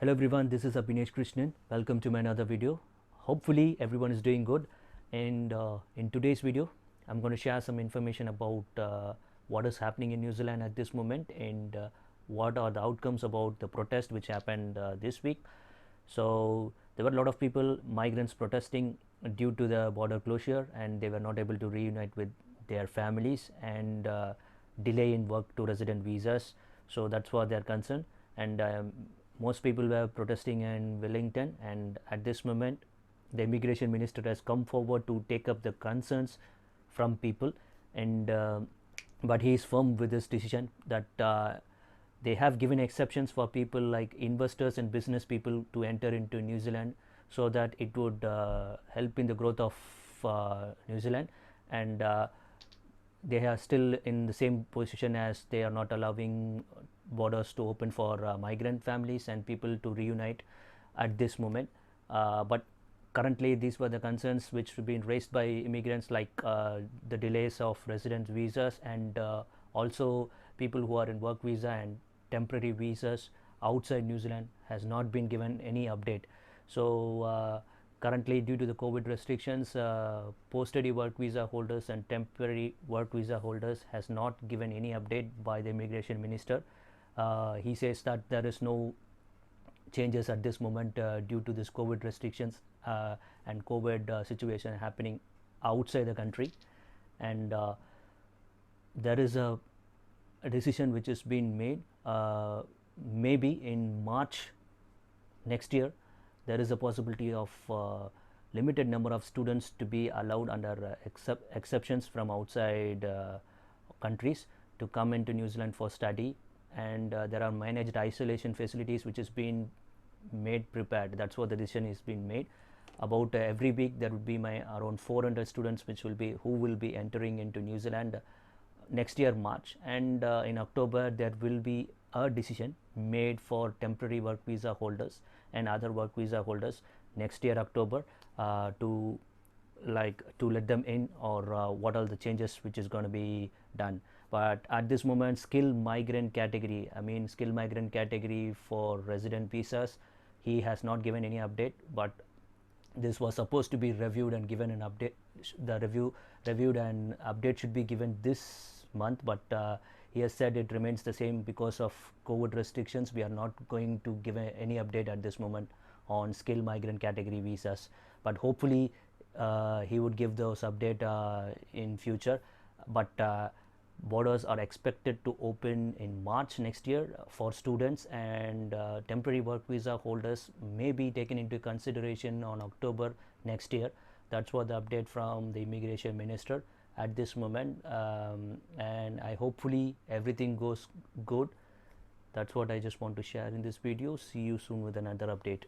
Hello everyone, this is Abhinesh Krishnan. Welcome to my another video. Hopefully everyone is doing good. And in today's video, I'm going to share some information about what is happening in New Zealand at this moment and what are the outcomes about the protest which happened this week. So there were a lot of people, migrants protesting due to the border closure, and they were not able to reunite with their families and delay in work to resident visas. So that's what they're concerned. And most people were protesting in Wellington, and at this moment, the immigration minister has come forward to take up the concerns from people, and but he is firm with this decision that they have given exceptions for people like investors and business people to enter into New Zealand, so that it would help in the growth of New Zealand. And they are still in the same position as they are not allowing borders to open for migrant families and people to reunite at this moment. But currently, these were the concerns which have been raised by immigrants, like the delays of residence visas, and also people who are in work visa and temporary visas outside New Zealand has not been given any update. So currently, due to the COVID restrictions, post-study work visa holders and temporary work visa holders has not given any update by the immigration minister. He says that there is no changes at this moment due to this COVID restrictions and COVID situation happening outside the country. And there is a decision which has been made. Maybe in March next year, there is a possibility of limited number of students to be allowed under exceptions from outside countries to come into New Zealand for study. And there are managed isolation facilities which has been made prepared. That's what the decision is being made. About every week there would be around 400 students who will be entering into New Zealand next year March, and in October there will be a decision made for temporary work visa holders and other work visa holders next year October to let them in, or what are the changes which is going to be done. But at this moment, skilled migrant category for resident visas, he has not given any update. But this was supposed to be reviewed and given an update. The reviewed and update should be given this month, but he has said it remains the same because of COVID restrictions. We are not going to give any update at this moment on skilled migrant category visas, but hopefully he would give those update in future. But borders are expected to open in March next year for students, and temporary work visa holders may be taken into consideration on October next year. That's what the update from the immigration minister at this moment. And I hopefully everything goes good. That's what I just want to share in this video. See you soon with another update.